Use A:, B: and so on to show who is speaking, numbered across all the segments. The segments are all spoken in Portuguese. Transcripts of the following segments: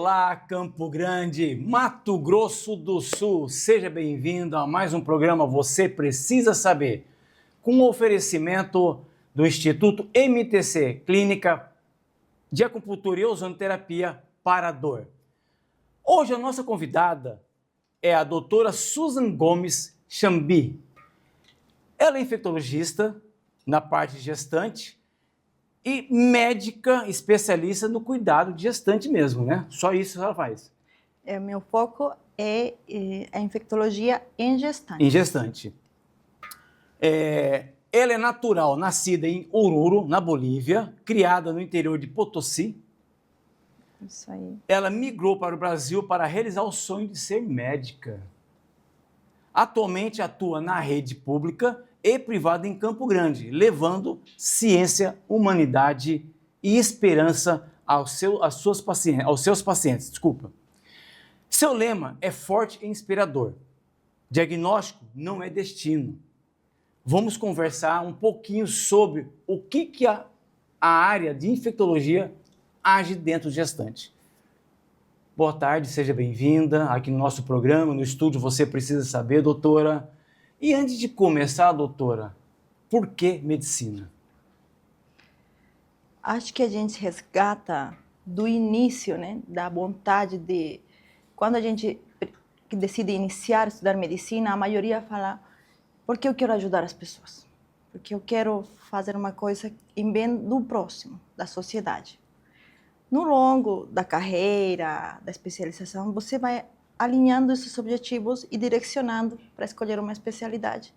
A: Olá, Campo Grande, Mato Grosso do Sul. Seja bem-vindo a mais um programa Você Precisa Saber, com o oferecimento do Instituto MTC, Clínica de Acupuntura e Ozonoterapia para a Dor. Hoje a nossa convidada é a doutora Susan Gomes Chambi. Ela é infectologista na parte de gestante e médica especialista no cuidado de gestante mesmo, né? Só isso ela faz.
B: Meu foco é a infectologia em gestante.
A: Em gestante. Ela é natural, nascida em Oruro, na Bolívia, criada no interior de Potosí.
B: Isso aí.
A: Ela migrou para o Brasil para realizar o sonho de ser médica. Atualmente atua na rede pública e privada em Campo Grande, levando ciência, humanidade e esperança aos seus pacientes. Seu lema é forte e inspirador. Diagnóstico não é destino. Vamos conversar um pouquinho sobre o que a área de infectologia age dentro do gestante. Boa tarde, seja bem-vinda aqui no nosso programa, no estúdio Você Precisa Saber, doutora. E antes de começar, doutora, por que medicina?
B: Acho que a gente resgata do início, né, da vontade de... Quando a gente decide iniciar a estudar medicina, a maioria fala, porque eu quero ajudar as pessoas, porque eu quero fazer uma coisa em bem do próximo, da sociedade. No longo da carreira, da especialização, você vai alinhando esses objetivos e direcionando para escolher uma especialidade.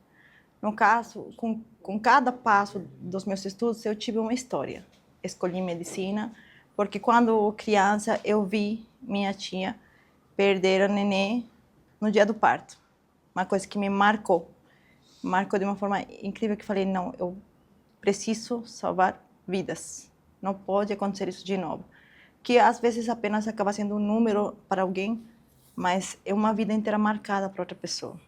B: No caso, com cada passo dos meus estudos, eu tive uma história. Escolhi medicina, porque quando criança eu vi minha tia perder a nenê no dia do parto. Uma coisa que me marcou de uma forma incrível, que falei, não, eu preciso salvar vidas. Não pode acontecer isso de novo. Que às vezes apenas acaba sendo um número para alguém, mas é uma vida inteira marcada para outra pessoa.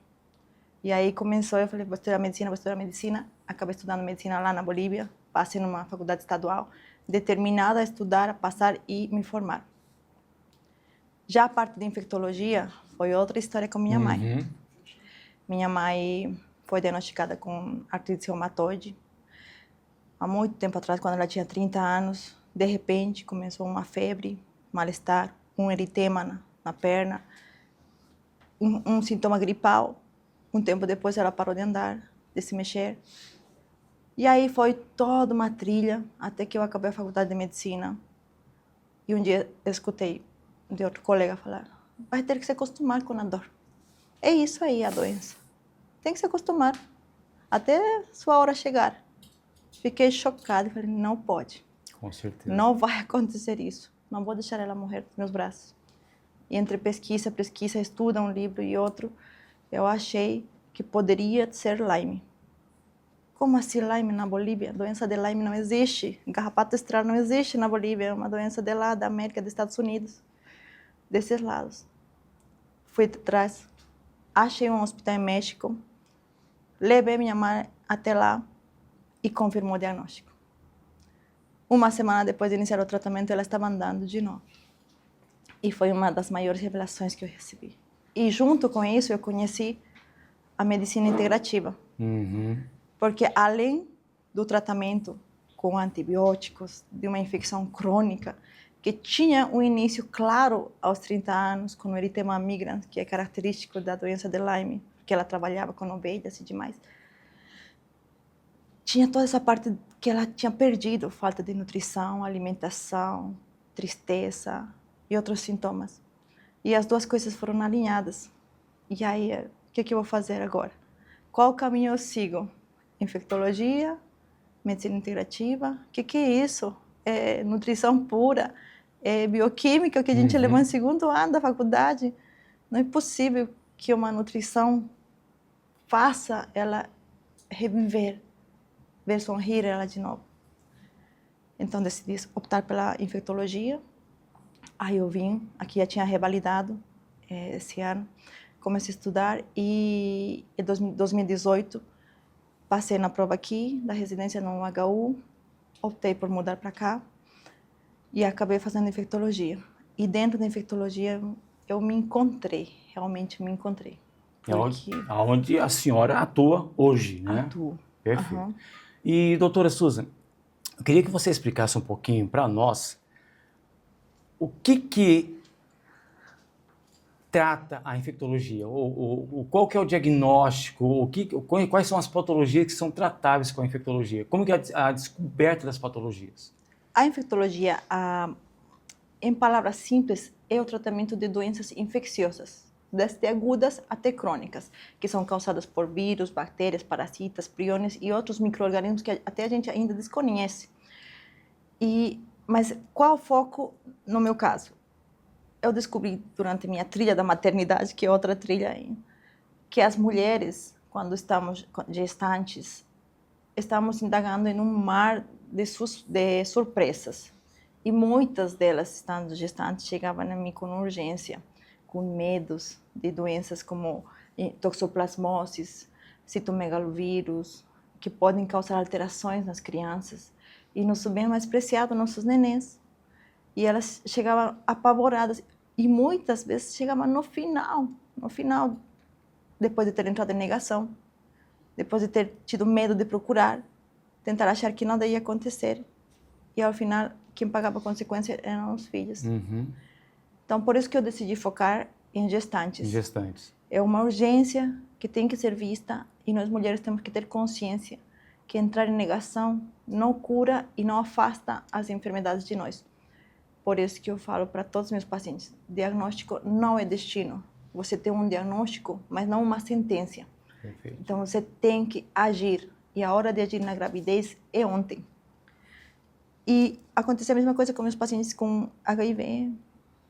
B: E aí começou, eu falei, vou estudar medicina. Acabei estudando medicina lá na Bolívia, passei numa faculdade estadual, determinada a estudar, a passar e me formar. Já a parte de infectologia foi outra história com minha mãe. Minha mãe foi diagnosticada com artrite reumatoide há muito tempo atrás, quando ela tinha 30 anos. De repente, começou uma febre, mal-estar, um eritema na perna, um sintoma gripal. Um tempo depois, ela parou de andar, de se mexer. E aí foi toda uma trilha, até que eu acabei a faculdade de medicina. E um dia eu escutei de outro colega falar, vai ter que se acostumar com a dor. É isso aí a doença. Tem que se acostumar, até sua hora chegar. Fiquei chocada e falei, não pode.
A: Com certeza.
B: Não vai acontecer isso. Não vou deixar ela morrer nos meus braços. E entre pesquisa, estuda um livro e outro, eu achei que poderia ser Lyme. Como assim Lyme na Bolívia? A doença de Lyme não existe. Garrapato estral não existe na Bolívia. É uma doença de lá, da América, dos Estados Unidos. Desses lados. Fui atrás. Achei um hospital em México. Levei minha mãe até lá e confirmou o diagnóstico. Uma semana depois de iniciar o tratamento, ela estava andando de novo. E foi uma das maiores revelações que eu recebi. E junto com isso, eu conheci a medicina integrativa. Porque além do tratamento com antibióticos, de uma infecção crônica, que tinha um início claro aos 30 anos, com o eritema migrans, que é característico da doença de Lyme, que ela trabalhava com ovelhas e demais, tinha toda essa parte que ela tinha perdido, falta de nutrição, alimentação, tristeza e outros sintomas. E as duas coisas foram alinhadas. E aí, o que eu vou fazer agora? Qual caminho eu sigo? Infectologia, medicina integrativa? O que é isso? É nutrição pura? É bioquímica, que a gente levou em segundo ano da faculdade? Não é possível que uma nutrição faça ela reviver, ver sorrir ela de novo. Então decidi optar pela infectologia. Aí eu vim, aqui já tinha revalidado esse ano, comecei a estudar e em 2018 passei na prova aqui da residência no HU, optei por mudar para cá e acabei fazendo infectologia. E dentro da infectologia eu me encontrei, realmente me encontrei.
A: É onde a senhora atua hoje, né?
B: Atuo.
A: Perfeito.
B: Aham.
A: E, doutora Susan, eu queria que você explicasse um pouquinho para nós o que trata a infectologia, qual que é o diagnóstico, quais são as patologias que são tratáveis com a infectologia, como que é a descoberta das patologias?
B: A infectologia, em palavras simples, é o tratamento de doenças infecciosas, desde agudas até crônicas, que são causadas por vírus, bactérias, parasitas, priões e outros micro-organismos que até a gente ainda desconhece. Mas qual o foco no meu caso? Eu descobri durante minha trilha da maternidade, que é outra trilha aí, que as mulheres, quando estamos gestantes, estamos indagando em um mar de surpresas. E muitas delas, estando gestantes, chegavam a mim com urgência, com medos de doenças como toxoplasmose, citomegalovírus, que podem causar alterações nas crianças. E nosso bem mais preciado, nossos nenês. E elas chegavam apavoradas. E muitas vezes chegavam no final, depois de ter entrado em negação, depois de ter tido medo de procurar, tentar achar que nada ia acontecer. E ao final, quem pagava a consequência eram os filhos.
A: Uhum.
B: Então, por isso que eu decidi focar em gestantes.
A: Gestantes.
B: É uma urgência que tem que ser vista e nós mulheres temos que ter consciência que entrar em negação não cura e não afasta as enfermidades de nós. Por isso que eu falo para todos os meus pacientes, diagnóstico não é destino. Você tem um diagnóstico, mas não uma sentença.
A: Perfeito.
B: Então, você tem que agir. E a hora de agir na gravidez é ontem. E aconteceu a mesma coisa com meus pacientes com HIV,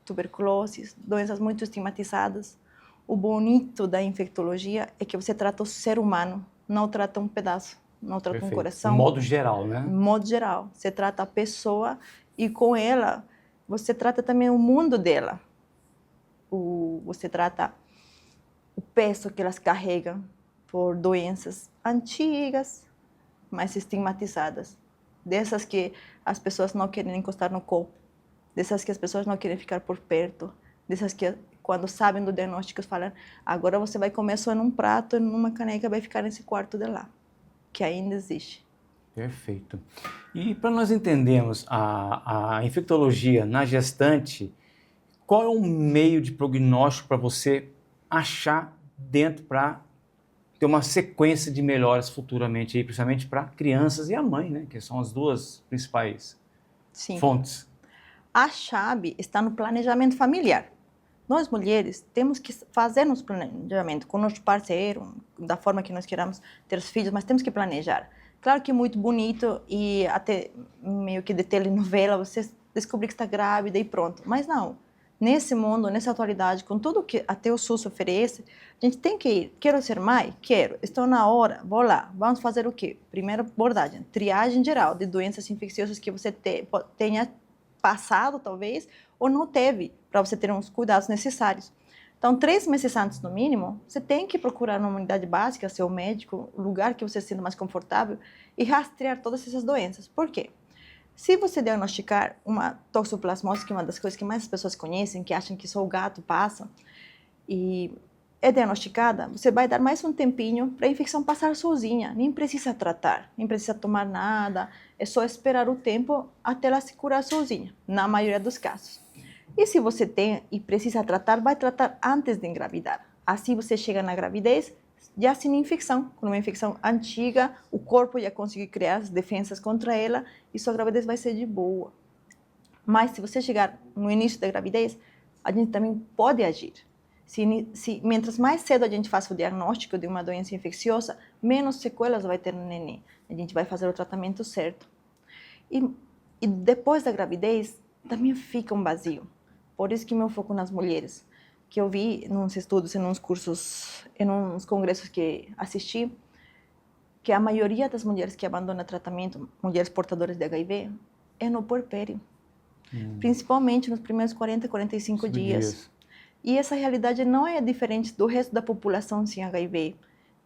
B: tuberculose, doenças muito estigmatizadas. O bonito da infectologia é que você trata o ser humano, não trata um pedaço, não trata
A: Perfeito.
B: um coração.
A: De modo geral, né?
B: De modo geral. Você trata a pessoa e com ela você trata também o mundo dela. Você trata o peso que elas carregam por doenças antigas, mas estigmatizadas. Dessas que as pessoas não querem encostar no corpo, dessas que as pessoas não querem ficar por perto, dessas que quando sabem do diagnóstico falam, agora você vai comer só num prato, numa caneca, vai ficar nesse quarto de lá, que ainda existe.
A: Perfeito. E para nós entendermos a infectologia na gestante, qual é o meio de prognóstico para você achar dentro para ter uma sequência de melhoras futuramente, aí, principalmente para crianças e a mãe, né? Que são as duas principais fontes.
B: A chave está no planejamento familiar. Nós, mulheres, temos que fazer nosso planejamento com nosso parceiro, da forma que nós queramos ter os filhos, mas temos que planejar. Claro que é muito bonito e até meio que de telenovela, você descobrir que está grávida e pronto. Mas não. Nesse mundo, nessa atualidade, com tudo que até o SUS oferece, a gente tem que ir. Quero ser mãe? Quero. Estou na hora? Vou lá. Vamos fazer o quê? Primeira abordagem, triagem geral de doenças infecciosas que você tenha passado, talvez, ou não teve, para você ter uns cuidados necessários. Então, 3 meses antes, no mínimo, você tem que procurar uma unidade básica, seu médico, lugar que você se sinta mais confortável e rastrear todas essas doenças. Por quê? Se você diagnosticar uma toxoplasmose, que é uma das coisas que mais as pessoas conhecem, que acham que só o gato passa, e é diagnosticada, você vai dar mais um tempinho para a infecção passar sozinha. Nem precisa tratar, nem precisa tomar nada, é só esperar o tempo até ela se curar sozinha, na maioria dos casos. E se você tem e precisa tratar, vai tratar antes de engravidar. Assim você chega na gravidez já sem infecção, com uma infecção antiga, o corpo já conseguiu criar as defesas contra ela e sua gravidez vai ser de boa. Mas se você chegar no início da gravidez, a gente também pode agir. Mientras mais cedo a gente faça o diagnóstico de uma doença infecciosa, menos sequelas vai ter no neném. A gente vai fazer o tratamento certo. E depois da gravidez, também fica um vazio. Por isso que meu foco nas mulheres, que eu vi nos estudos, em uns cursos, em uns congressos que assisti, que a maioria das mulheres que abandonam tratamento, mulheres portadoras de HIV, é no puerpério. Principalmente nos primeiros 40, 45 dias. E essa realidade não é diferente do resto da população sem HIV,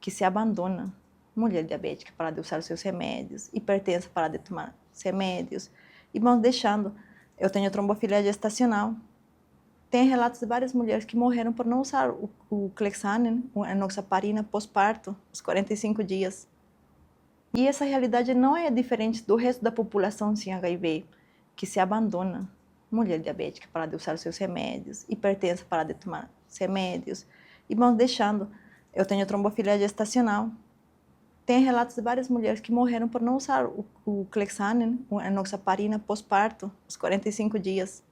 B: que se abandona. Mulher diabética para de usar seus remédios, hipertensa para de tomar os remédios, e vão deixando. Eu tenho trombofilia gestacional, Tem relatos de várias mulheres que morreram por não usar o Clexane, a enoxaparina, pós-parto, os 45 dias. E essa realidade não é diferente do resto da população sem HIV, que se abandona. Mulher diabética para de usar os seus remédios, hipertensa para de tomar os remédios, e vão deixando. Eu tenho trombofilia gestacional. Tem relatos de várias mulheres que morreram por não usar o Clexane, a enoxaparina, pós-parto, os 45 dias.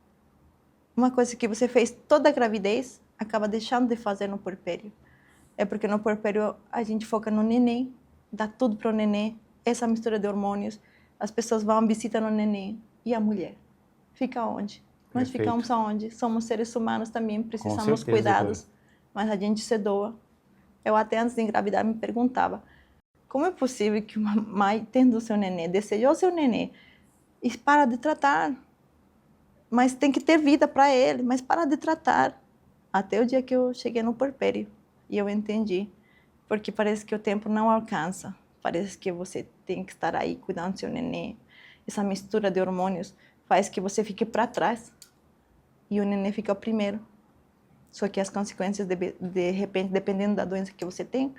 B: Uma coisa que você fez toda a gravidez, acaba deixando de fazer no puerpério. É porque no puerpério a gente foca no neném, dá tudo para o neném, essa mistura de hormônios, as pessoas vão, visitam o neném, e a mulher? Fica onde? Nós
A: Perfeito.
B: ficamos aonde? Somos seres humanos também, precisamos
A: certeza,
B: cuidados,
A: doutora.
B: mas a gente se doa. Eu até antes de engravidar me perguntava, como é possível que uma mãe, tendo o seu neném, desejou o seu neném, e para de tratar? Mas tem que ter vida para ele, mas para de tratar. Até o dia que eu cheguei no puerpério e eu entendi, porque parece que o tempo não alcança, parece que você tem que estar aí cuidando do seu neném. Essa mistura de hormônios faz que você fique para trás e o neném fica o primeiro. Só que as consequências, de repente, dependendo da doença que você tem,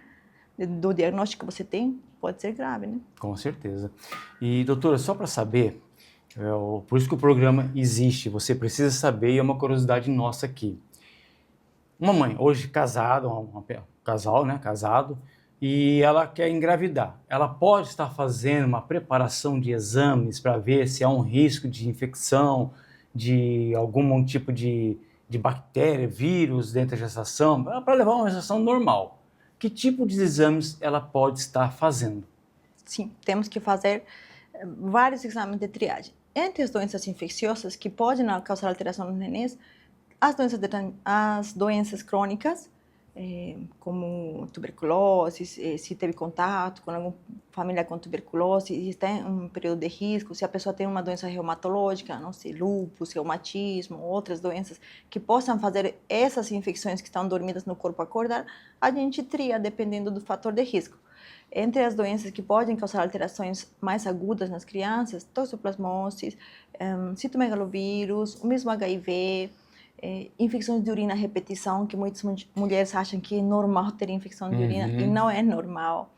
B: do diagnóstico que você tem, pode ser grave, né?
A: Com certeza. E, doutora, só para saber, por isso que o programa existe, você precisa saber, e é uma curiosidade nossa aqui. Uma mãe, hoje casada, um casal, né, casado, e ela quer engravidar. Ela pode estar fazendo uma preparação de exames para ver se há um risco de infecção, de algum tipo de bactéria, vírus dentro da gestação, para levar uma gestação normal. Que tipo de exames ela pode estar fazendo?
B: Sim, temos que fazer vários exames de triagem. Entre as doenças infecciosas que podem causar alteração nos nenês, as doenças crônicas, como tuberculose, se teve contato com alguma família com tuberculose, se tem um período de risco, se a pessoa tem uma doença reumatológica, não sei, lúpus, reumatismo, outras doenças que possam fazer essas infecções que estão dormidas no corpo acordar, a gente tria dependendo do fator de risco. Entre as doenças que podem causar alterações mais agudas nas crianças, toxoplasmose, citomegalovírus, o mesmo HIV, infecções de urina a repetição, que muitas mulheres acham que é normal ter infecção de urina e não é normal.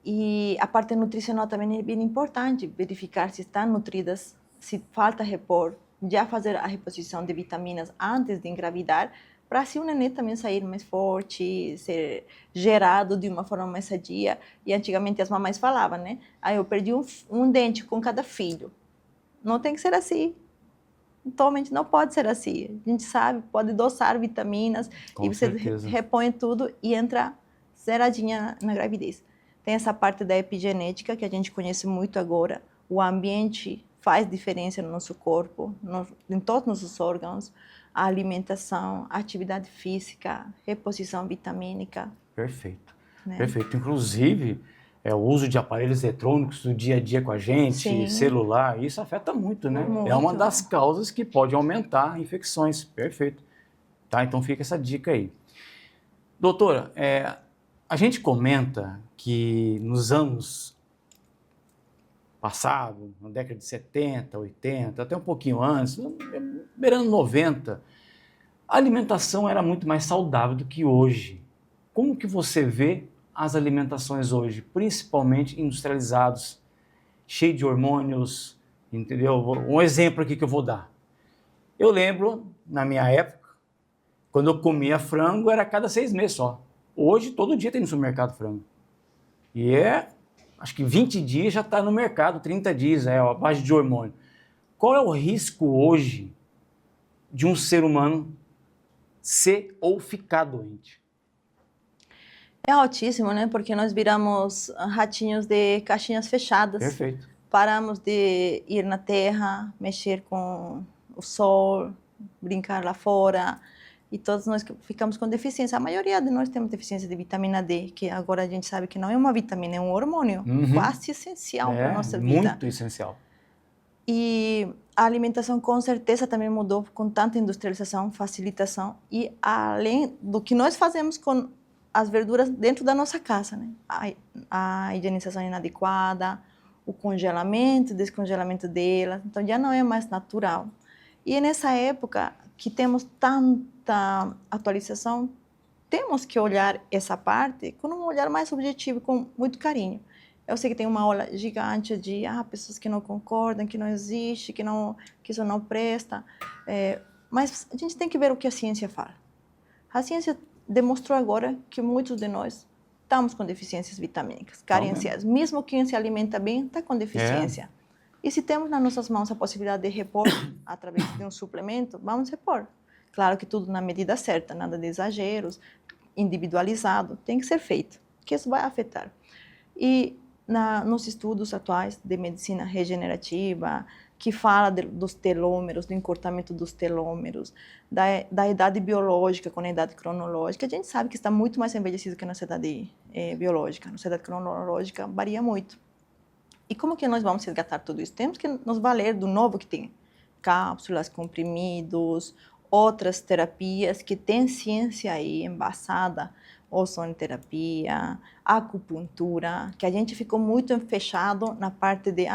B: E a parte nutricional também é bem importante, verificar se estão nutridas, se falta repor, já fazer a reposição de vitaminas antes de engravidar, para assim o neném também sair mais forte, ser gerado de uma forma mais sadia. E antigamente as mamães falavam, né? Eu perdi um dente com cada filho. Não tem que ser assim. Atualmente não pode ser assim. A gente sabe, pode dosar vitaminas e você repõe tudo e entra zeradinha na gravidez. Tem essa parte da epigenética que a gente conhece muito agora. O ambiente faz diferença no nosso corpo, em todos os órgãos. A alimentação, a atividade física, reposição vitamínica.
A: Perfeito,
B: né?
A: Perfeito. Inclusive, o uso de aparelhos eletrônicos do dia a dia com a gente,
B: Sim.
A: celular, isso afeta muito, né?
B: Muito.
A: É uma das causas que pode aumentar infecções. Perfeito. Tá, então fica essa dica aí. Doutora, a gente comenta que nos anos passados, na década de 70, 80, até um pouquinho antes, beirando 90, a alimentação era muito mais saudável do que hoje. Como que você vê as alimentações hoje, principalmente industrializados, cheios de hormônios, entendeu? Um exemplo aqui que eu vou dar. Eu lembro, na minha época, quando eu comia frango, era a cada 6 meses só. Hoje, todo dia tem no supermercado frango. E acho que 20 dias já está no mercado, 30 dias, a base de hormônio. Qual é o risco hoje de um ser humano ser ou ficar doente?
B: É altíssimo, né? Porque nós viramos ratinhos de caixinhas fechadas.
A: Perfeito.
B: Paramos de ir na terra, mexer com o sol, brincar lá fora. E todos nós ficamos com deficiência. A maioria de nós temos deficiência de vitamina D, que agora a gente sabe que não é uma vitamina, é um hormônio quase essencial para a nossa vida.
A: Muito essencial.
B: E a alimentação com certeza também mudou com tanta industrialização, facilitação. E além do que nós fazemos com as verduras dentro da nossa casa, né? A higienização inadequada, o congelamento, descongelamento delas. Então já não é mais natural. E nessa época que temos tanta atualização, temos que olhar essa parte com um olhar mais objetivo, com muito carinho. Eu sei que tem uma aula gigante de pessoas que não concordam, que não existe, que isso não presta, mas a gente tem que ver o que a ciência fala. A ciência demonstrou agora que muitos de nós estamos com deficiências vitamínicas, carenciadas. Mesmo quem se alimenta bem está com deficiência. E se temos nas nossas mãos a possibilidade de repor através de um suplemento, vamos repor. Claro que tudo na medida certa, nada de exageros, individualizado, tem que ser feito, que isso vai afetar. E nos estudos atuais de medicina regenerativa, que fala dos telômeros, do encurtamento dos telômeros, da idade biológica com a idade cronológica, a gente sabe que está muito mais envelhecido que a nossa idade biológica. A nossa idade cronológica varia muito. E como que nós vamos resgatar tudo isso? Temos que nos valer do novo que tem. Cápsulas, comprimidos, outras terapias que tem ciência aí embasada, ozonioterapia, acupuntura, que a gente ficou muito fechado na parte de,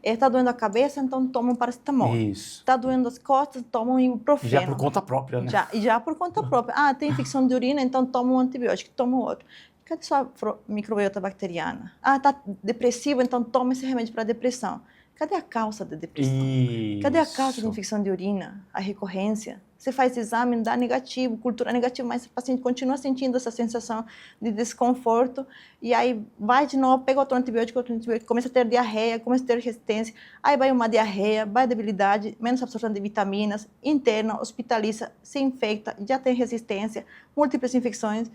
B: está doendo a cabeça, então toma um paracetamol.
A: Isso.
B: Está doendo as costas, toma um ibuprofeno.
A: Já por conta própria, né?
B: Já por conta própria. Tem infecção de urina, então toma um antibiótico, toma outro. Cadê sua microbiota bacteriana? Está depressivo, então toma esse remédio para depressão. Cadê a causa da depressão?
A: Isso.
B: Cadê a causa de infecção de urina? A recorrência? Você faz exame, dá negativo, cultura negativa, mas o paciente continua sentindo essa sensação de desconforto, e aí vai de novo, pega outro antibiótico, começa a ter diarreia, começa a ter resistência, aí vai uma diarreia, vai debilidade, menos absorção de vitaminas, interna, hospitaliza, se infecta, já tem resistência, múltiplas infecções,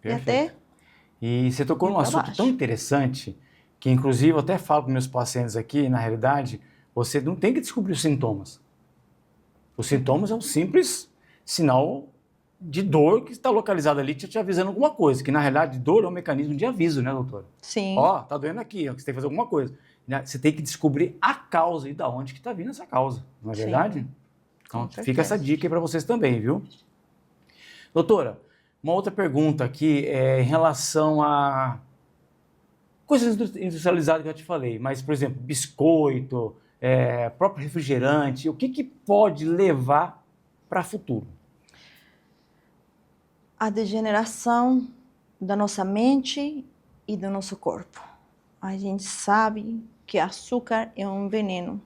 A: Perfeito.
B: E até...
A: E você tocou num assunto tão interessante, que inclusive eu até falo para meus pacientes aqui, na realidade, você não tem que descobrir os sintomas. Os sintomas é um simples sinal de dor que está localizado ali, te avisando alguma coisa, que na realidade dor é um mecanismo de aviso, né, doutora?
B: Sim.
A: Tá doendo aqui, você tem que fazer alguma coisa. Você tem que descobrir a causa e da onde que está vindo essa causa, não é verdade? Então fica essa dica aí para vocês também, viu? Doutora, uma outra pergunta aqui é em relação a coisas industrializadas que eu te falei, mas, por exemplo, biscoito, próprio refrigerante, o que pode levar para o futuro?
B: A degeneração da nossa mente e do nosso corpo. A gente sabe que açúcar é um veneno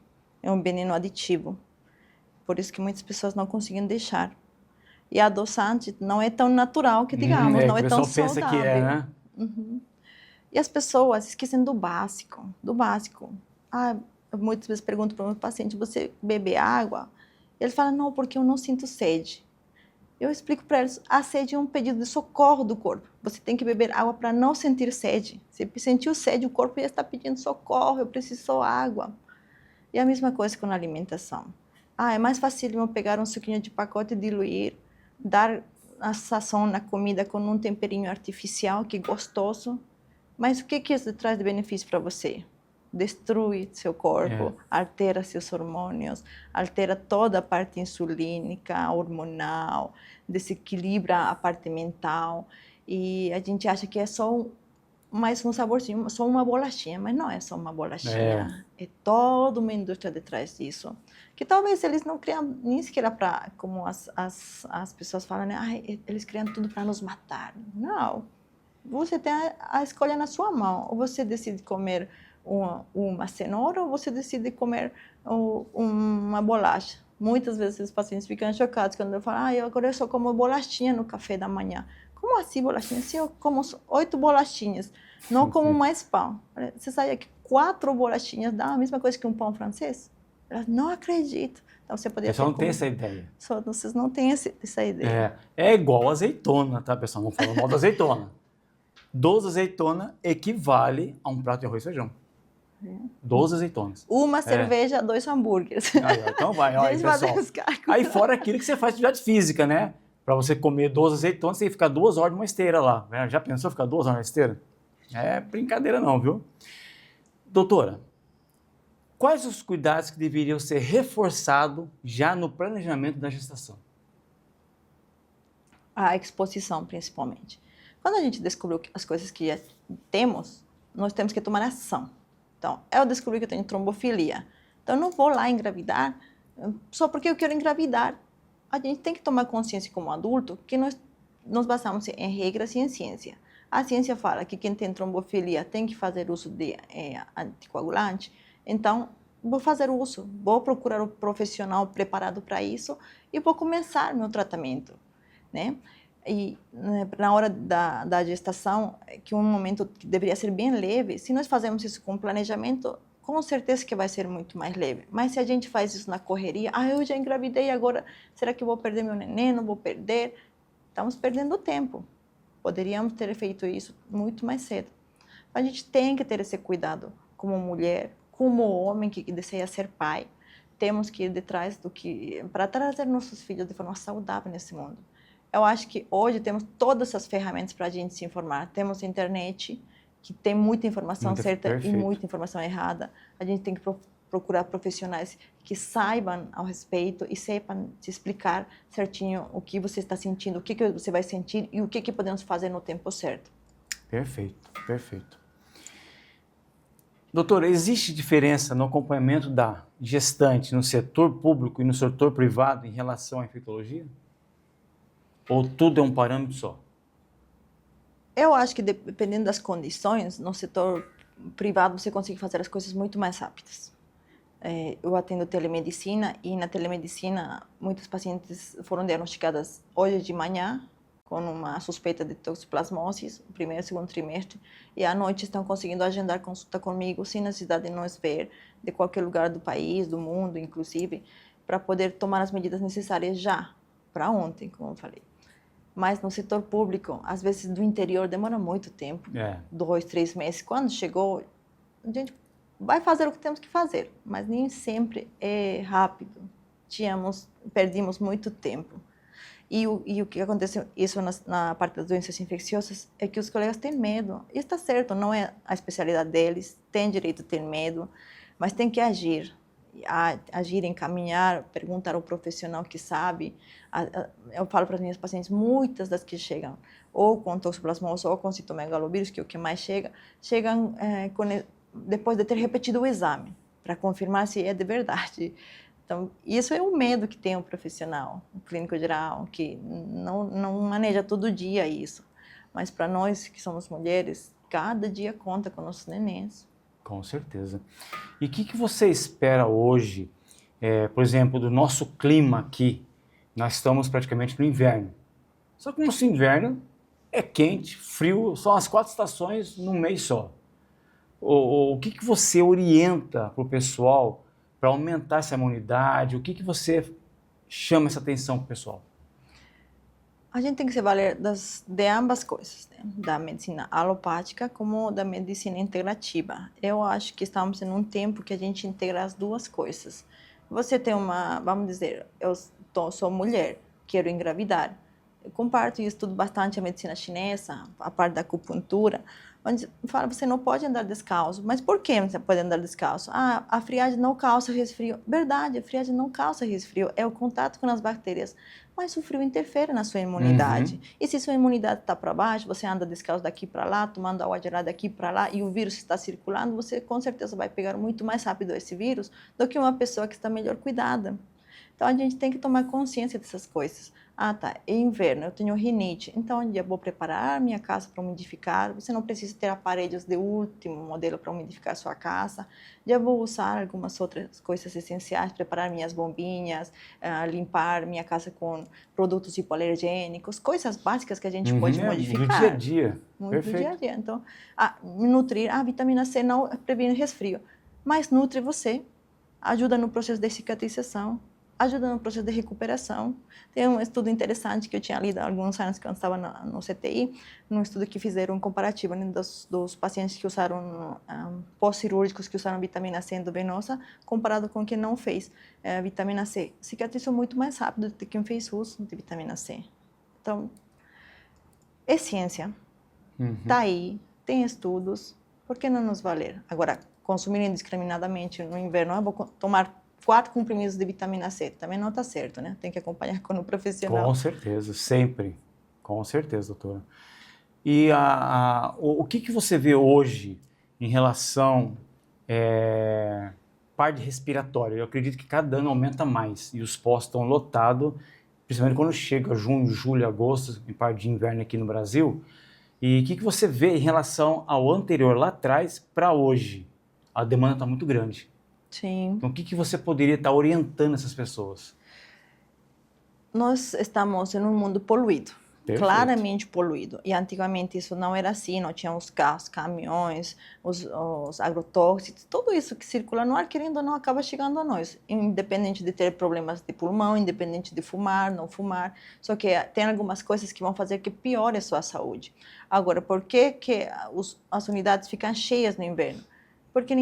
B: aditivo. Por isso que muitas pessoas não conseguem deixar. E adoçante não é tão natural que digamos, não é tão saudável. O pessoal pensa que é, né? Uhum. E as pessoas esquecem do básico, muitas vezes pergunto para o meu paciente, você bebe água? Ele fala, não, porque eu não sinto sede. Eu explico para eles, a sede é um pedido de socorro do corpo. Você tem que beber água para não sentir sede. Se sentiu sede, o corpo já está pedindo socorro, eu preciso de água. E a mesma coisa com a alimentação. É mais fácil eu pegar um suquinho de pacote e diluir, dar a sazão na comida com um temperinho artificial, que é gostoso. Mas o que isso traz de benefício para você? Destrui seu corpo, altera seus hormônios, altera toda a parte insulínica, hormonal, desequilibra a parte mental. E a gente acha que é só mais um saborzinho, só uma bolachinha, mas não é só uma bolachinha. É toda uma indústria detrás disso. Que talvez eles não criam nem sequer para, como as pessoas falam, né? Eles criam tudo para nos matar. Não. Você tem a escolha na sua mão. Ou você decide comer uma cenoura, ou você decide comer uma bolacha. Muitas vezes os pacientes ficam chocados quando eu falo, agora eu só como bolachinha no café da manhã. Como assim bolachinha? Se eu como 8 bolachinhas, não como mais pão. Você sabe que 4 bolachinhas dá a mesma coisa que um pão francês? Elas não acreditam. Então você poderia
A: pessoal não tem essa ideia.
B: Vocês não têm essa ideia.
A: É igual azeitona, tá, pessoal? Não falando mal da azeitona. 12 azeitonas equivale a um prato de arroz e feijão. 12 azeitonas.
B: Uma cerveja, 2 hambúrgueres.
A: Então vai, olha aí, pessoal. Aí fora aquilo que você faz atividade física, né? Para você comer 12 azeitonas, você tem que ficar 2 horas numa esteira lá. Já pensou ficar 2 horas na esteira? É brincadeira não, viu? Doutora, quais os cuidados que deveriam ser reforçados já no planejamento da gestação?
B: A exposição, principalmente. Quando a gente descobriu as coisas que já temos, nós temos que tomar ação. Então, eu descobri que eu tenho trombofilia. Então, eu não vou lá engravidar só porque eu quero engravidar. a gente tem que tomar consciência como adulto que nós nos basamos em regras e em ciência. A ciência fala que quem tem trombofilia tem que fazer uso de anticoagulante, então vou fazer uso, vou procurar um profissional preparado para isso e vou começar meu tratamento, né? E na hora da gestação, que um momento que deveria ser bem leve, se nós fazemos isso com planejamento, com certeza que vai ser muito mais leve. Mas se a gente faz isso na correria, eu já engravidei, agora será que eu vou perder meu neném? Não vou perder? Estamos perdendo tempo. Poderíamos ter feito isso muito mais cedo. A gente tem que ter esse cuidado como mulher, como homem que deseja ser pai. Temos que ir detrás do que para trazer nossos filhos de forma saudável nesse mundo. Eu acho que hoje temos todas as ferramentas para a gente se informar. Temos a internet, que tem muita informação certa
A: perfeito.
B: e muita informação errada. A gente tem que procurar profissionais que saibam ao respeito e sepam te explicar certinho o que você está sentindo, o que você vai sentir e o que podemos fazer no tempo certo.
A: Perfeito, perfeito. Doutora, existe diferença no acompanhamento da gestante no setor público e no setor privado em relação à infectologia? Ou tudo é um parâmetro só?
B: Eu acho que dependendo das condições, no setor privado você consegue fazer as coisas muito mais rápidas. Eu atendo telemedicina e na telemedicina muitas pacientes foram diagnosticadas hoje de manhã com uma suspeita de toxoplasmose, no primeiro e segundo trimestre, e à noite estão conseguindo agendar consulta comigo sem necessidade de nos ver de qualquer lugar do país, do mundo, inclusive, para poder tomar as medidas necessárias já, para ontem, como eu falei. Mas no setor público, às vezes do interior, demora muito tempo, 2, 3 meses. Quando chegou, a gente vai fazer o que temos que fazer, mas nem sempre é rápido. Perdemos muito tempo. E o que aconteceu isso na parte das doenças infecciosas é que os colegas têm medo. E está certo, não é a especialidade deles, têm direito a ter medo, mas tem que agir. Agir, encaminhar, perguntar ao profissional que sabe. Eu falo para as minhas pacientes, muitas das que chegam ou com toxoplasmose ou com citomegalovírus, que é o que mais chegam depois de ter repetido o exame, para confirmar se é de verdade. Então, isso é o medo que tem o profissional, o clínico geral, que não maneja todo dia isso. Mas para nós que somos mulheres, cada dia conta com nossos nenéns.
A: Com certeza. E o que você espera hoje, por exemplo, do nosso clima aqui? Nós estamos praticamente no inverno. Só que o nosso inverno é quente, frio, são as 4 estações num mês só. O que você orienta para o pessoal para aumentar essa imunidade? O que você chama essa atenção para o pessoal?
B: A gente tem que se valer de ambas coisas, né? Da medicina alopática como da medicina integrativa. Eu acho que estamos em um tempo que a gente integra as duas coisas. Você tem vamos dizer, sou mulher, quero engravidar. Eu comparto e estudo bastante a medicina chinesa, a parte da acupuntura, onde fala você não pode andar descalço. Mas por que você pode andar descalço? A friagem não causa resfrio. Verdade, a friagem não causa resfrio, é o contato com as bactérias. Mas o frio interfere na sua imunidade. E se sua imunidade está para baixo, você anda descalço daqui para lá, tomando água gelada daqui para lá, e o vírus está circulando, você com certeza vai pegar muito mais rápido esse vírus do que uma pessoa que está melhor cuidada. Então, a gente tem que tomar consciência dessas coisas. Tá, é inverno, eu tenho rinite, então eu vou preparar minha casa para umidificar. Você não precisa ter aparelhos de último modelo para umidificar sua casa. Já vou usar algumas outras coisas essenciais, preparar minhas bombinhas, limpar minha casa com produtos hipoalergênicos, coisas básicas que a gente pode modificar.
A: Do dia a dia.
B: Muito
A: Perfeito.
B: do dia a dia. Então, nutrir, a vitamina C não previne resfrio, mas nutre você, ajuda no processo de cicatrização, ajuda no processo de recuperação. Tem um estudo interessante que eu tinha lido há alguns anos quando estava no CTI, num estudo que fizeram um comparativo, né, dos pacientes que usaram pós-cirúrgicos, que usaram vitamina C endovenosa, comparado com quem não fez vitamina C. Cicatrizou muito mais rápido do que quem fez uso de vitamina C. Então, é ciência. Está aí, tem estudos, por que não nos valer? Agora, consumir indiscriminadamente no inverno, eu vou tomar 4 comprimidos de vitamina C, também não está certo, né? Tem que acompanhar com o profissional.
A: Com certeza, sempre. Com certeza, doutora. E o que você vê hoje em relação parte respiratória? Eu acredito que cada ano aumenta mais e os postos estão lotados principalmente quando chega junho, julho, agosto, em parte de inverno aqui no Brasil. E o que você vê em relação ao anterior, lá atrás, para hoje? A demanda está muito grande.
B: Sim.
A: Então, o que você poderia estar orientando essas pessoas?
B: Nós estamos em um mundo poluído,
A: Perfeito.
B: claramente poluído. E antigamente isso não era assim, não tinha os carros, caminhões, os agrotóxicos, tudo isso que circula no ar, querendo ou não, acaba chegando a nós. Independente de ter problemas de pulmão, independente de fumar, não fumar. Só que tem algumas coisas que vão fazer que piore a sua saúde. Agora, por que as unidades ficam cheias no inverno? Porque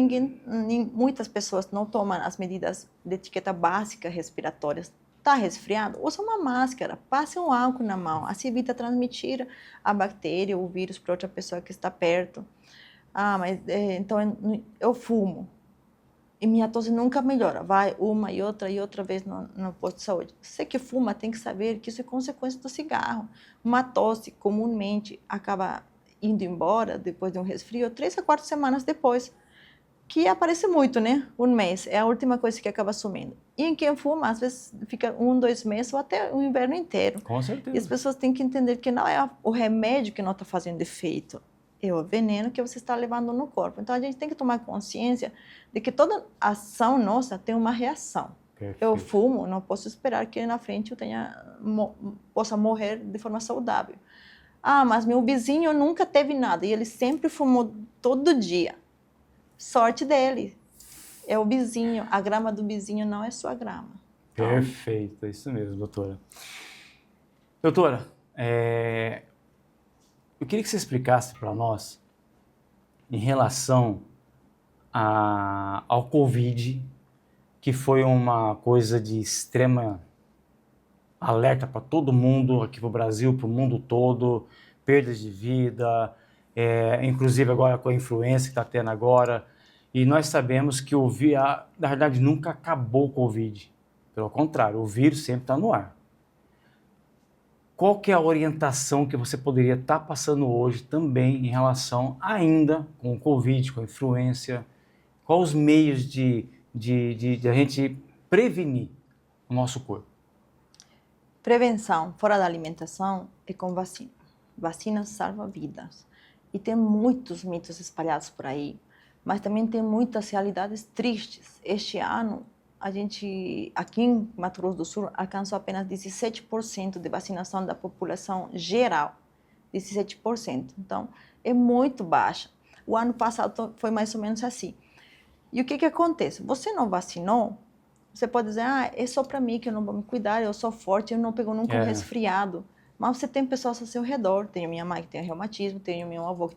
B: muitas pessoas não tomam as medidas de etiqueta básica respiratórias. Está resfriado? Usa uma máscara, passe um álcool na mão, assim evita transmitir a bactéria ou o vírus para outra pessoa que está perto. Mas então eu fumo e minha tosse nunca melhora. Vai uma e outra vez no posto de saúde. Você que fuma tem que saber que isso é consequência do cigarro. Uma tosse comumente acaba indo embora depois de um resfrio 3 a 4 semanas depois. Que aparece muito, né? Um mês, é a última coisa que acaba sumindo. E em quem fuma, às vezes fica 1, 2 meses ou até o inverno inteiro.
A: Com certeza.
B: E as pessoas têm que entender que não é o remédio que não está fazendo efeito, é o veneno que você está levando no corpo. Então a gente tem que tomar consciência de que toda ação nossa tem uma reação.
A: Perfeito.
B: Eu fumo, não posso esperar que na frente eu possa morrer de forma saudável. Mas meu vizinho nunca teve nada e ele sempre fumou todo dia. Sorte dele, é o vizinho, a grama do vizinho não é sua grama. Então...
A: Perfeito, é isso mesmo, doutora. Doutora, eu queria que você explicasse para nós, em relação ao Covid, que foi uma coisa de extrema alerta para todo mundo, aqui para o Brasil, para o mundo todo, perdas de vida, inclusive agora com a influenza que está tendo agora, e nós sabemos que na verdade nunca acabou o Covid, pelo contrário, o vírus sempre está no ar. Qual que é a orientação que você poderia estar passando hoje também em relação ainda com o Covid, com a influenza, quais os meios de a gente prevenir o nosso corpo?
B: Prevenção fora da alimentação é com vacina. Vacinas salvam vidas. E tem muitos mitos espalhados por aí, mas também tem muitas realidades tristes. Este ano, a gente, aqui em Mato Grosso do Sul, alcançou apenas 17% de vacinação da população geral. 17%. Então, é muito baixa. O ano passado foi mais ou menos assim. E o que acontece? Você não vacinou, você pode dizer, é só para mim que eu não vou me cuidar, eu sou forte, eu não pego nunca um resfriado. Mas você tem pessoas ao seu redor, tenho minha mãe que tem reumatismo, tenho minha avó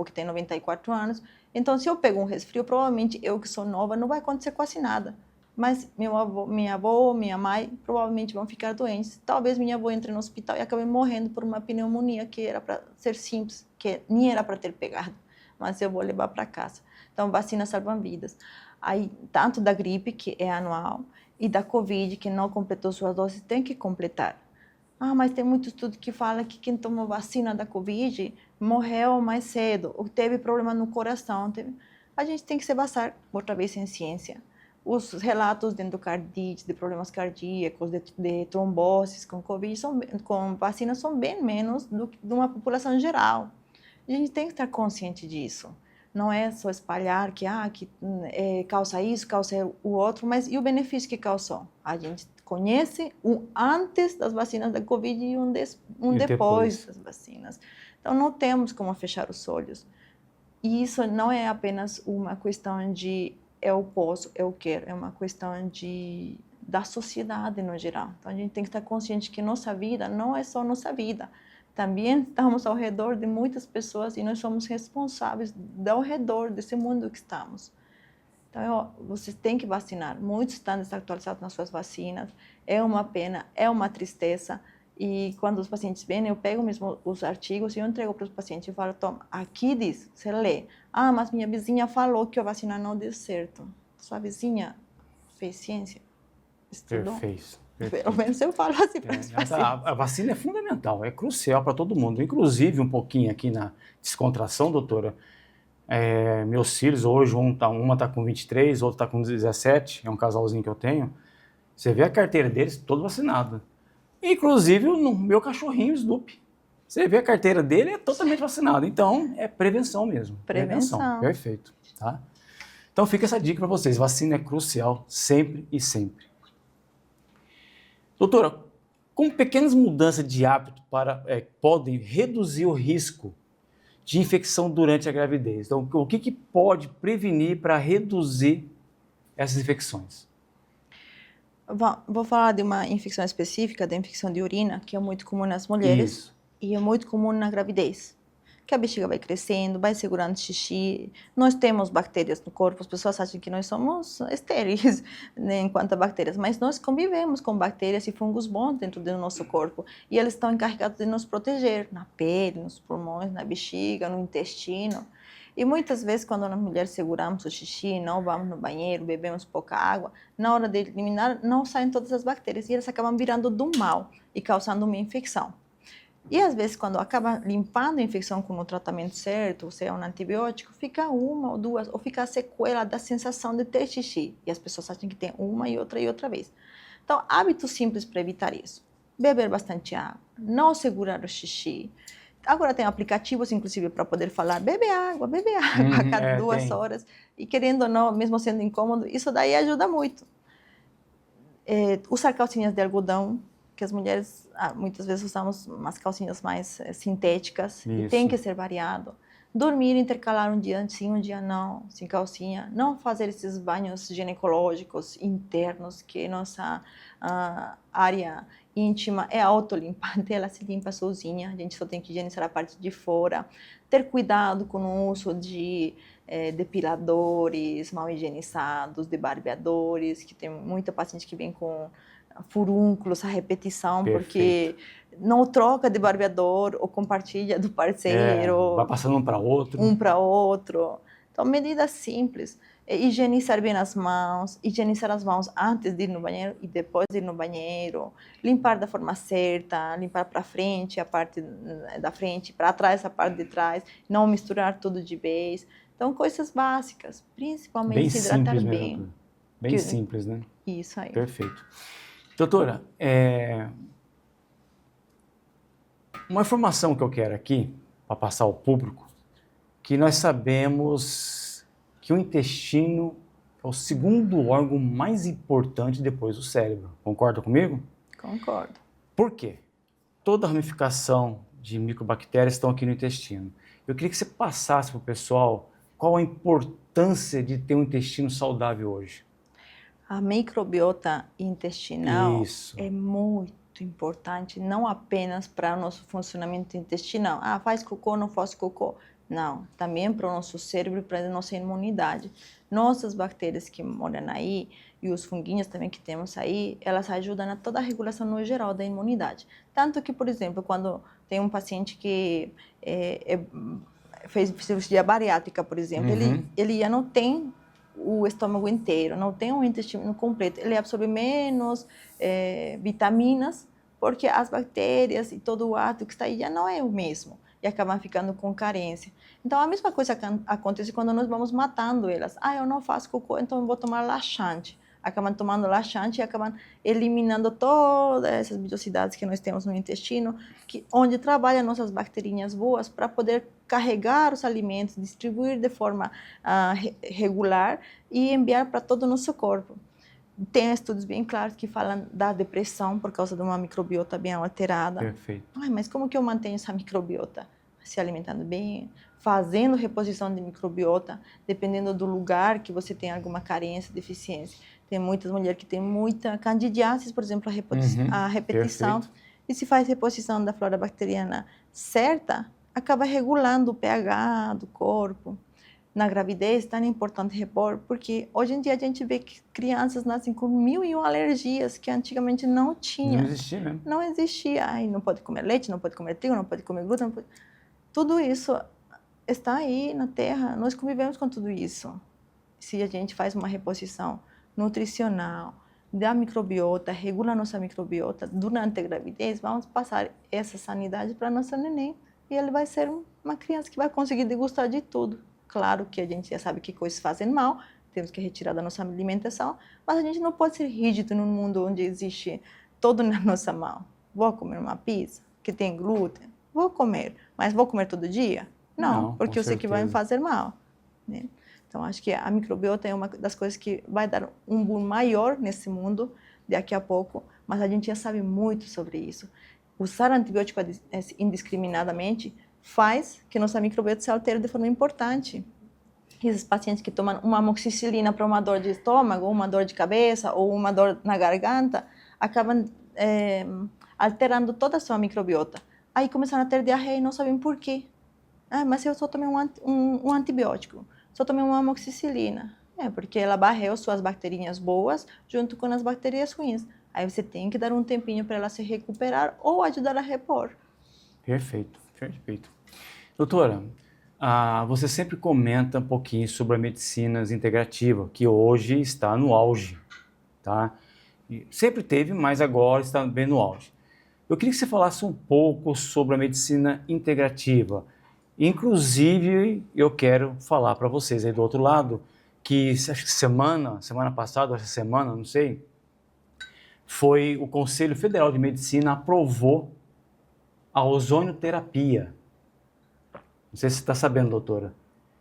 B: que tem 94 anos. Então, se eu pego um resfrio, provavelmente eu que sou nova, não vai acontecer quase nada. Mas minha avó, minha mãe, provavelmente vão ficar doentes. Talvez minha avó entre no hospital e acabe morrendo por uma pneumonia que era para ser simples, que nem era para ter pegado, mas eu vou levar para casa. Então, vacinas salvam vidas. Aí, tanto da gripe, que é anual, e da Covid, que não completou suas doses, tem que completar. Mas tem muito estudo que fala que quem tomou vacina da Covid morreu mais cedo, ou teve problema no coração. A gente tem que se basar, outra vez, em ciência. Os relatos de endocardite, de problemas cardíacos, de tromboses com Covid, com vacina, são bem menos do que de uma população geral. A gente tem que estar consciente disso. Não é só espalhar que causa isso, causa o outro, mas e o benefício que causou? A gente conhece um antes das vacinas da Covid e um depois das vacinas. Então, não temos como fechar os olhos. E isso não é apenas uma questão de eu posso, eu quero, é uma questão da sociedade no geral. Então, a gente tem que estar consciente que nossa vida não é só nossa vida. Também estamos ao redor de muitas pessoas e nós somos responsáveis ao redor desse mundo que estamos. Então, vocês têm que vacinar. Muitos estão desatualizados nas suas vacinas. É uma pena, é uma tristeza. E quando os pacientes vêm, eu pego mesmo os artigos e eu entrego para os pacientes e falo, toma, aqui diz, você lê. Mas minha vizinha falou que a vacina não deu certo. Sua vizinha fez ciência, estudou.
A: Perfeito.
B: Pelo menos eu falo assim para os pacientes.
A: A vacina é fundamental, é crucial para todo mundo. Inclusive, um pouquinho aqui na descontração, doutora, meus filhos hoje, uma está com 23, outra está com 17, é um casalzinho que eu tenho. Você vê a carteira deles, todo vacinado. Inclusive no meu cachorrinho, Snoopy. Você vê a carteira dele, é totalmente vacinado. Então, é prevenção mesmo.
B: Prevenção.
A: Perfeito. Tá? Então, fica essa dica para vocês. Vacina é crucial, sempre e sempre. Doutora, como pequenas mudanças de hábito podem reduzir o risco de infecção durante a gravidez? Então, o que pode prevenir para reduzir essas infecções?
B: Vou falar de uma infecção específica, da infecção de urina, que é muito comum nas mulheres.
A: Isso.
B: E é muito comum na gravidez, que a bexiga vai crescendo, vai segurando xixi. Nós temos bactérias no corpo, as pessoas acham que nós somos estéreis, né, enquanto a bactérias, mas nós convivemos com bactérias e fungos bons dentro do nosso corpo, e eles estão encarregados de nos proteger, na pele, nos pulmões, na bexiga, no intestino. E muitas vezes, quando a mulher seguramos o xixi, não vamos no banheiro, bebemos pouca água, na hora de eliminar, não saem todas as bactérias, e elas acabam virando do mal e causando uma infecção. E às vezes, quando acaba limpando a infecção com o tratamento certo, ou seja, um antibiótico, fica uma ou duas, ou fica a sequela da sensação de ter xixi. E as pessoas acham que tem uma e outra vez. Então, hábitos simples para evitar isso. Beber bastante água, não segurar o xixi. Agora tem aplicativos, inclusive, para poder falar, bebe água a cada 2 horas. E querendo ou não, mesmo sendo incômodo, isso daí ajuda muito. Usar calcinhas de algodão, que as mulheres muitas vezes usamos umas calcinhas mais sintéticas,
A: Isso.
B: E tem que ser variado. Dormir, intercalar um dia sim, um dia não, sem calcinha. Não fazer esses banhos ginecológicos internos, que nossa área íntima é autolimpante, ela se limpa sozinha, a gente só tem que higienizar a parte de fora. Ter cuidado com o uso de depiladores mal higienizados, de barbeadores, que tem muita paciente que vem com furúnculos, a repetição,
A: Perfeito.
B: porque não troca de barbeador ou compartilha do parceiro.
A: Vai passando um para outro.
B: Então, medidas simples. Higienizar bem as mãos, higienizar as mãos antes de ir no banheiro e depois de ir no banheiro, limpar da forma certa, limpar para frente, a parte da frente, para trás, a parte de trás, não misturar tudo de vez. Então, coisas básicas, principalmente
A: Bem
B: se hidratar
A: simples
B: bem.
A: mesmo. Bem simples, né?
B: Isso aí.
A: Perfeito. Doutora, uma informação que eu quero aqui, para passar ao público, que nós sabemos que o intestino é o segundo órgão mais importante depois do cérebro. Concorda comigo?
B: Concordo.
A: Por quê? Toda a ramificação de micobactérias estão aqui no intestino. Eu queria que você passasse para o pessoal qual a importância de ter um intestino saudável hoje.
B: A microbiota intestinal
A: Isso.
B: é muito importante, não apenas para o nosso funcionamento intestinal. Faz cocô, não faz cocô. Não, também para o nosso cérebro e para a nossa imunidade. Nossas bactérias que moram aí e os funguinhos também que temos aí, elas ajudam a toda a regulação no geral da imunidade. Tanto que, por exemplo, quando tem um paciente que fez cirurgia bariátrica, por exemplo, ele já não tem o estômago inteiro, não tem o intestino completo, ele absorve menos vitaminas, porque as bactérias e todo o ato que está aí já não é o mesmo, e acabam ficando com carência. Então, a mesma coisa acontece quando nós vamos matando elas. Eu não faço cocô, então eu vou tomar laxante. Acabam tomando laxante e acabam eliminando todas essas bilosidades que nós temos no intestino, onde trabalham nossas bacterinhas boas para poder carregar os alimentos, distribuir de forma regular e enviar para todo o nosso corpo. Tem estudos bem claros que falam da depressão por causa de uma microbiota bem alterada.
A: Perfeito.
B: Mas como que eu mantenho essa microbiota? Se alimentando bem, fazendo reposição de microbiota, dependendo do lugar que você tem alguma carência, deficiência. Tem muitas mulheres que têm muita candidíase, por exemplo, a repetição.
A: Perfeito.
B: E se faz reposição da flora bacteriana certa, acaba regulando o pH do corpo. Na gravidez, é tão importante repor, porque hoje em dia a gente vê que crianças nascem com 1001 alergias que antigamente não tinha.
A: Não existia mesmo.
B: Não existia. Não pode comer leite, não pode comer trigo, não pode comer glúten. Tudo isso está aí na Terra. Nós convivemos com tudo isso. Se a gente faz uma reposição nutricional da microbiota, regula a nossa microbiota durante a gravidez, vamos passar essa sanidade para nosso neném. E ele vai ser uma criança que vai conseguir degustar de tudo. Claro que a gente já sabe que coisas fazem mal, temos que retirar da nossa alimentação, mas a gente não pode ser rígido num mundo onde existe tudo na nossa mão. Vou comer uma pizza que tem glúten? Vou comer, mas vou comer todo dia? Não, porque eu sei que vai me fazer mal, né? Então, acho que a microbiota é uma das coisas que vai dar um boom maior nesse mundo daqui a pouco, mas a gente já sabe muito sobre isso. Usar antibiótico indiscriminadamente faz que nossa microbiota se altere de forma importante. Esses pacientes que tomam uma amoxicilina para uma dor de estômago, uma dor de cabeça ou uma dor na garganta, acabam alterando toda a sua microbiota. Aí começaram a ter diarreia e não sabem por quê. Ah, mas eu só tomei um antibiótico, só tomei uma amoxicilina. Porque ela barreu suas bacterinhas boas junto com as bactérias ruins. Aí você tem que dar um tempinho para ela se recuperar ou ajudar a repor.
A: Perfeito, perfeito. Doutora, você sempre comenta um pouquinho sobre a medicina integrativa, que hoje está no auge, tá? E sempre teve, mas agora está bem no auge. Eu queria que você falasse um pouco sobre a medicina integrativa. Inclusive, eu quero falar para vocês aí do outro lado, que acho que semana passada, essa semana, não sei, foi o Conselho Federal de Medicina aprovou a ozonioterapia. Não sei se você está sabendo, doutora.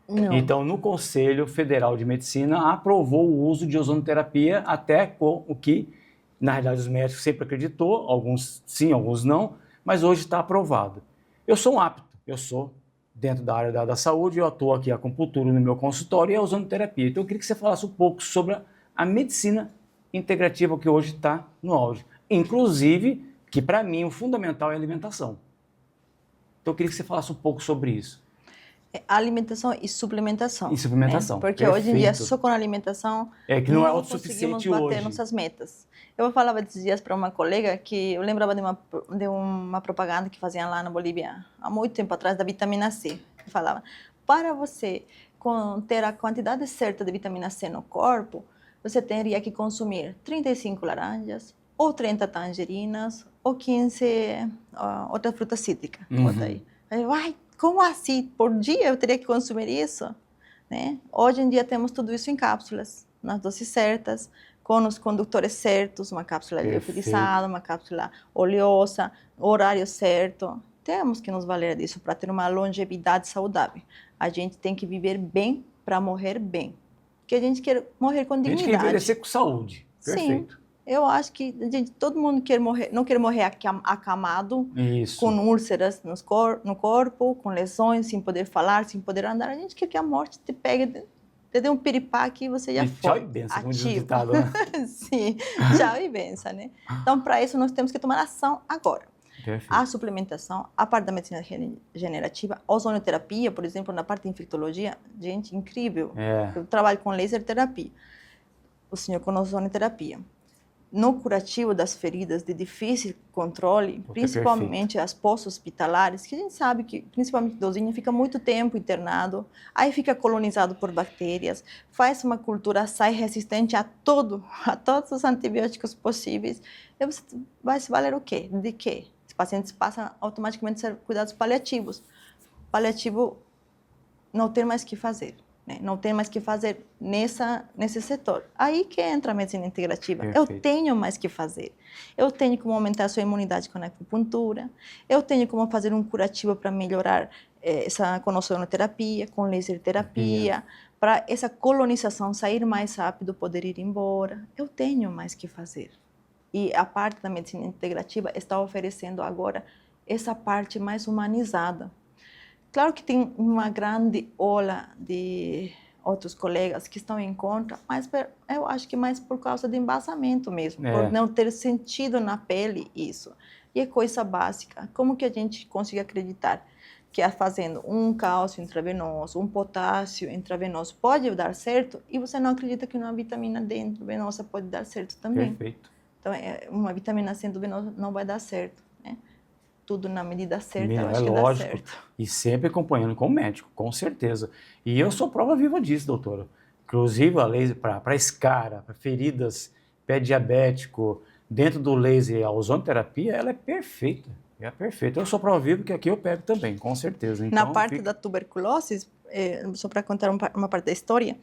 B: Não.
A: Então, no Conselho Federal de Medicina aprovou o uso de ozonioterapia até com o que, na realidade, os médicos sempre acreditou, alguns sim, alguns não, mas hoje está aprovado. Eu sou um apto, eu sou dentro da área da saúde, eu atuo aqui a acupuntura no meu consultório e a ozonioterapia. Então, eu queria que você falasse um pouco sobre a medicina integrativa que hoje está no auge. Inclusive, que para mim o fundamental é a alimentação. Então, eu queria que você falasse um pouco sobre isso.
B: Alimentação e suplementação.
A: E suplementação,
B: Porque
A: perfeito.
B: hoje em dia, só com alimentação,
A: que não é autossuficiente
B: conseguimos bater
A: hoje.
B: nossas metas. Eu falava esses dias para uma colega que eu lembrava de uma propaganda que faziam lá na Bolívia, há muito tempo atrás, da vitamina C. Que falava, para você ter a quantidade certa de vitamina C no corpo, você teria que consumir 35 laranjas, ou 30 tangerinas, ou 15 outras frutas cítricas. Bota aí. Ai, como assim? Por dia eu teria que consumir isso? Né? Hoje em dia temos tudo isso em cápsulas, nas doses certas, com os condutores certos, uma cápsula liofilizada, uma cápsula oleosa, horário certo. Temos que nos valer disso para ter uma longevidade saudável. A gente tem que viver bem para morrer bem. Porque a gente quer morrer com dignidade.
A: A gente quer envelhecer com saúde. Perfeito.
B: Sim. Eu acho que todo mundo quer morrer, não quer morrer acamado,
A: Isso.
B: com úlceras no corpo, com lesões, sem poder falar, sem poder andar. A gente quer que a morte te pegue, te dê um piripaque e você já foi.
A: Tchau e benção, como diz o ditado, né?
B: Sim, tchau e benção, né? Então, para isso, nós temos que tomar ação agora.
A: Perfeito.
B: A suplementação, a parte da medicina regenerativa, a ozonioterapia, por exemplo, na parte de infectologia, gente, incrível. Eu trabalho com laser terapia. O senhor com ozonioterapia. No curativo das feridas de difícil controle, principalmente as pós-hospitalares, que a gente sabe que, principalmente idosinho, fica muito tempo internado, aí fica colonizado por bactérias, faz uma cultura, sai resistente a todos os antibióticos possíveis. E você vai se valer o quê? De quê? Os pacientes passam automaticamente a ser cuidados paliativos. Paliativo não tem mais o que fazer. Não tem mais que fazer nesse setor. Aí que entra a medicina integrativa.
A: Perfeito.
B: Eu tenho mais que fazer. Eu tenho como aumentar a sua imunidade com a acupuntura. Eu tenho como fazer um curativo para melhorar com a ozonoterapia, com laser terapia, para essa colonização sair mais rápido, poder ir embora. Eu tenho mais que fazer. E a parte da medicina integrativa está oferecendo agora essa parte mais humanizada. Claro que tem uma grande ola de outros colegas que estão em contra, mas eu acho que mais por causa de embasamento mesmo, por não ter sentido na pele isso. E é coisa básica. Como que a gente consegue acreditar que fazendo um cálcio intravenoso, um potássio intravenoso pode dar certo e você não acredita que uma vitamina D intravenosa pode dar certo também?
A: Perfeito.
B: Então, uma vitamina C intravenosa não vai dar certo, né? Tudo na medida certa, eu acho que dá certo.
A: E sempre acompanhando com o médico, com certeza. E eu sou prova viva disso, doutora. Inclusive, a laser para escara, para feridas, pé diabético, dentro do laser, a ozonoterapia, ela é perfeita. É perfeita. Eu sou prova viva que aqui eu pego também, com certeza. Então,
B: na parte da tuberculose, só para contar uma parte da história,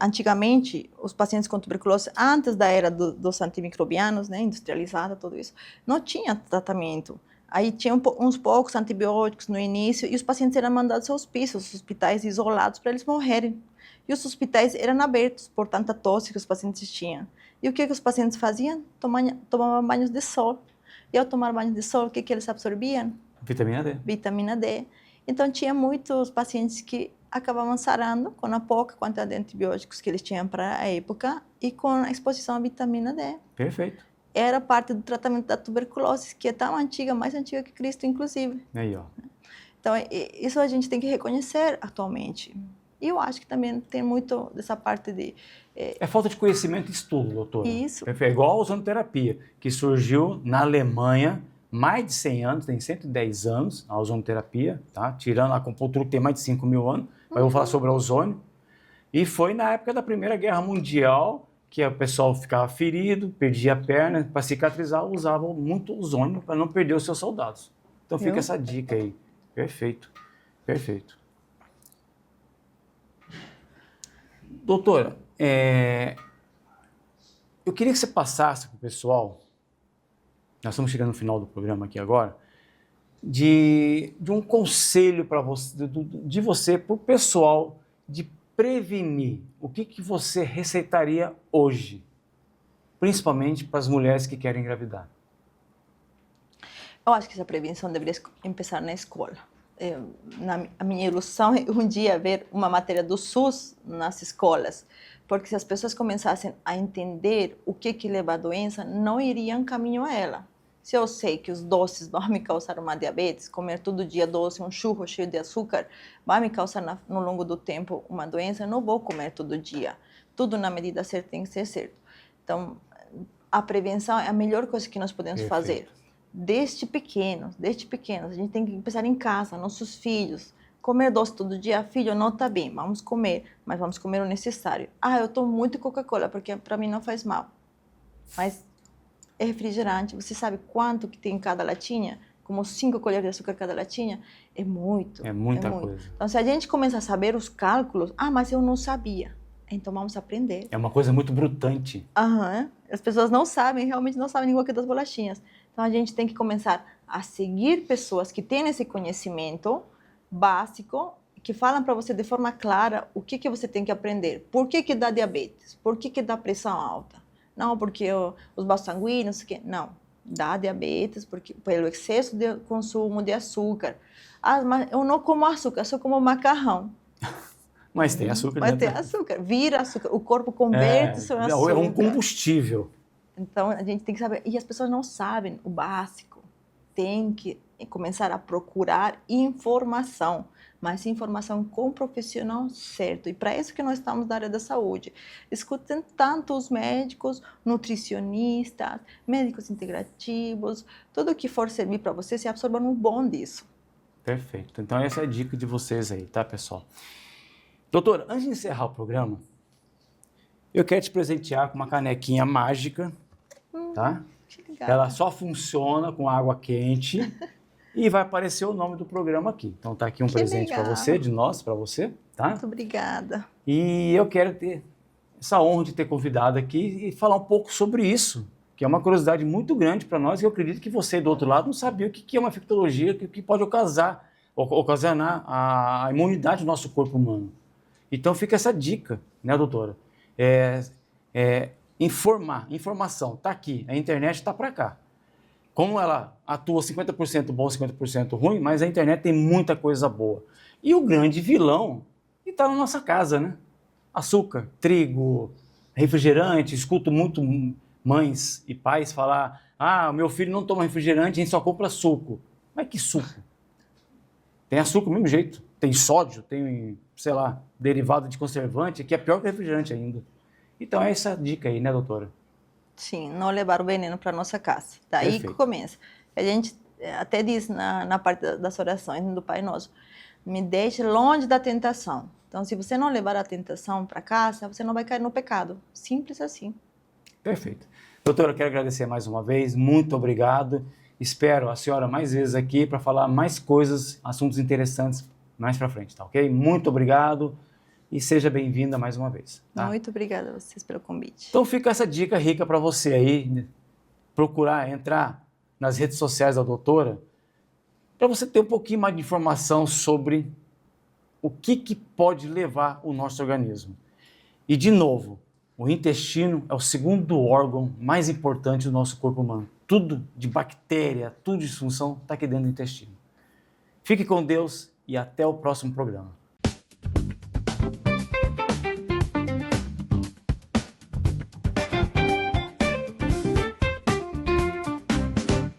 B: antigamente, os pacientes com tuberculose, antes da era dos antimicrobianos, né, industrializada, tudo isso, não tinha tratamento. Aí tinha uns poucos antibióticos no início e os pacientes eram mandados aos hospícios, os hospitais isolados, para eles morrerem. E os hospitais eram abertos por tanta tosse que os pacientes tinham. E o que os pacientes faziam? Tomavam banhos de sol. E ao tomar banho de sol, o que eles absorviam?
A: Vitamina D.
B: Vitamina D. Então, tinha muitos pacientes que acabavam sarando com a pouca quantidade de antibióticos que eles tinham para a época e com a exposição à vitamina D.
A: Perfeito.
B: Era parte do tratamento da tuberculose, que é tão antiga, mais antiga que Cristo, inclusive.
A: Aí, ó.
B: Então, isso a gente tem que reconhecer atualmente. E eu acho que também tem muito dessa parte de...
A: É falta de conhecimento e estudo, doutora.
B: Isso.
A: É igual a ozonoterapia, que surgiu na Alemanha, mais de 100 anos, tem 110 anos, a ozonoterapia, tá? Tirando a acupuntura, que tem mais de 5 mil anos, mas eu vou falar sobre a ozônio. E foi na época da Primeira Guerra Mundial, que o pessoal ficava ferido, perdia a perna, para cicatrizar, usavam muito ozônio para não perder os seus soldados. Então fica essa dica aí. Perfeito, perfeito. Doutora, eu queria que você passasse para o pessoal, nós estamos chegando no final do programa aqui agora, de um conselho para você, de você para o pessoal de prevenir. O que você receitaria hoje, principalmente para as mulheres que querem engravidar?
B: Eu acho que essa prevenção deveria começar na escola. A minha ilusão é um dia ver uma matéria do SUS nas escolas, porque se as pessoas começassem a entender o que leva à doença, não iriam caminho a ela. Se eu sei que os doces vão me causar uma diabetes, comer todo dia doce, um churro cheio de açúcar, vai me causar no longo do tempo uma doença, eu não vou comer todo dia. Tudo na medida certa tem que ser certo. Então, a prevenção é a melhor coisa que nós podemos fazer. Desde pequenos, a gente tem que começar em casa, nossos filhos. Comer doce todo dia, filho, não está bem, vamos comer, mas vamos comer o necessário. Eu tomo muito Coca-Cola, porque para mim não faz mal. Mas é refrigerante, você sabe quanto que tem em cada latinha? Como 5 colheres de açúcar cada latinha? É muito.
A: É muita coisa.
B: Então, se a gente começa a saber os cálculos, mas eu não sabia. Então, vamos aprender.
A: É uma coisa muito brutante.
B: As pessoas não sabem, realmente não sabem igual que das bolachinhas. Então, a gente tem que começar a seguir pessoas que têm esse conhecimento básico, que falam para você de forma clara o que você tem que aprender. Por que dá diabetes? Por que dá pressão alta? Não, porque os vasos sanguíneos... Não, dá diabetes pelo excesso de consumo de açúcar. Mas eu não como açúcar, só como macarrão.
A: Mas tem açúcar.
B: Mas tem açúcar, vira açúcar. O corpo converte isso em açúcar.
A: É um combustível.
B: Então, a gente tem que saber. E as pessoas não sabem o básico. Tem que começar a procurar informação, mas informação com o profissional certo. E para isso que nós estamos na área da saúde. Escutem tanto os médicos, nutricionistas, médicos integrativos, tudo que for servir para você, se absorva no bom disso.
A: Perfeito. Então, essa é a dica de vocês aí, tá, pessoal? Doutora, antes de encerrar o programa, eu quero te presentear com uma canequinha mágica, tá?
B: Que legal.
A: Ela só funciona com água quente e vai aparecer o nome do programa aqui. Então tá aqui um presente para você, de nós, para você, tá?
B: Muito obrigada.
A: E eu quero ter essa honra de ter convidado aqui e falar um pouco sobre isso, que é uma curiosidade muito grande para nós, e eu acredito que você do outro lado não sabia o que é uma infectologia, que pode ocasionar a imunidade do nosso corpo humano. Então fica essa dica, né, doutora? Informação, está aqui, a internet está para cá. Como ela atua 50% bom, 50% ruim, mas a internet tem muita coisa boa. E o grande vilão está na nossa casa, né? Açúcar, trigo, refrigerante. Escuto muito mães e pais falar: o meu filho não toma refrigerante, a gente só compra suco. Mas que suco? Tem açúcar do mesmo jeito. Tem sódio, tem, sei lá, derivado de conservante, que é pior que refrigerante ainda. Então é essa dica aí, né, doutora?
B: Sim, não levar o veneno para nossa casa. Daí que começa. A gente até diz na parte das orações do Pai Nosso: me deixe longe da tentação. Então, se você não levar a tentação para casa, você não vai cair no pecado. Simples assim.
A: Perfeito. Doutora, eu quero agradecer mais uma vez. Muito obrigado. Espero a senhora mais vezes aqui para falar mais coisas, assuntos interessantes mais para frente, tá ok? Muito obrigado e seja bem-vinda mais uma vez. Tá?
B: Muito obrigada a vocês pelo convite.
A: Então fica essa dica rica para você aí, procurar entrar nas redes sociais da doutora, para você ter um pouquinho mais de informação sobre o que pode levar o nosso organismo. E, de novo, o intestino é o segundo órgão mais importante do nosso corpo humano. Tudo de bactéria, tudo de disfunção está aqui dentro do intestino. Fique com Deus e até o próximo programa.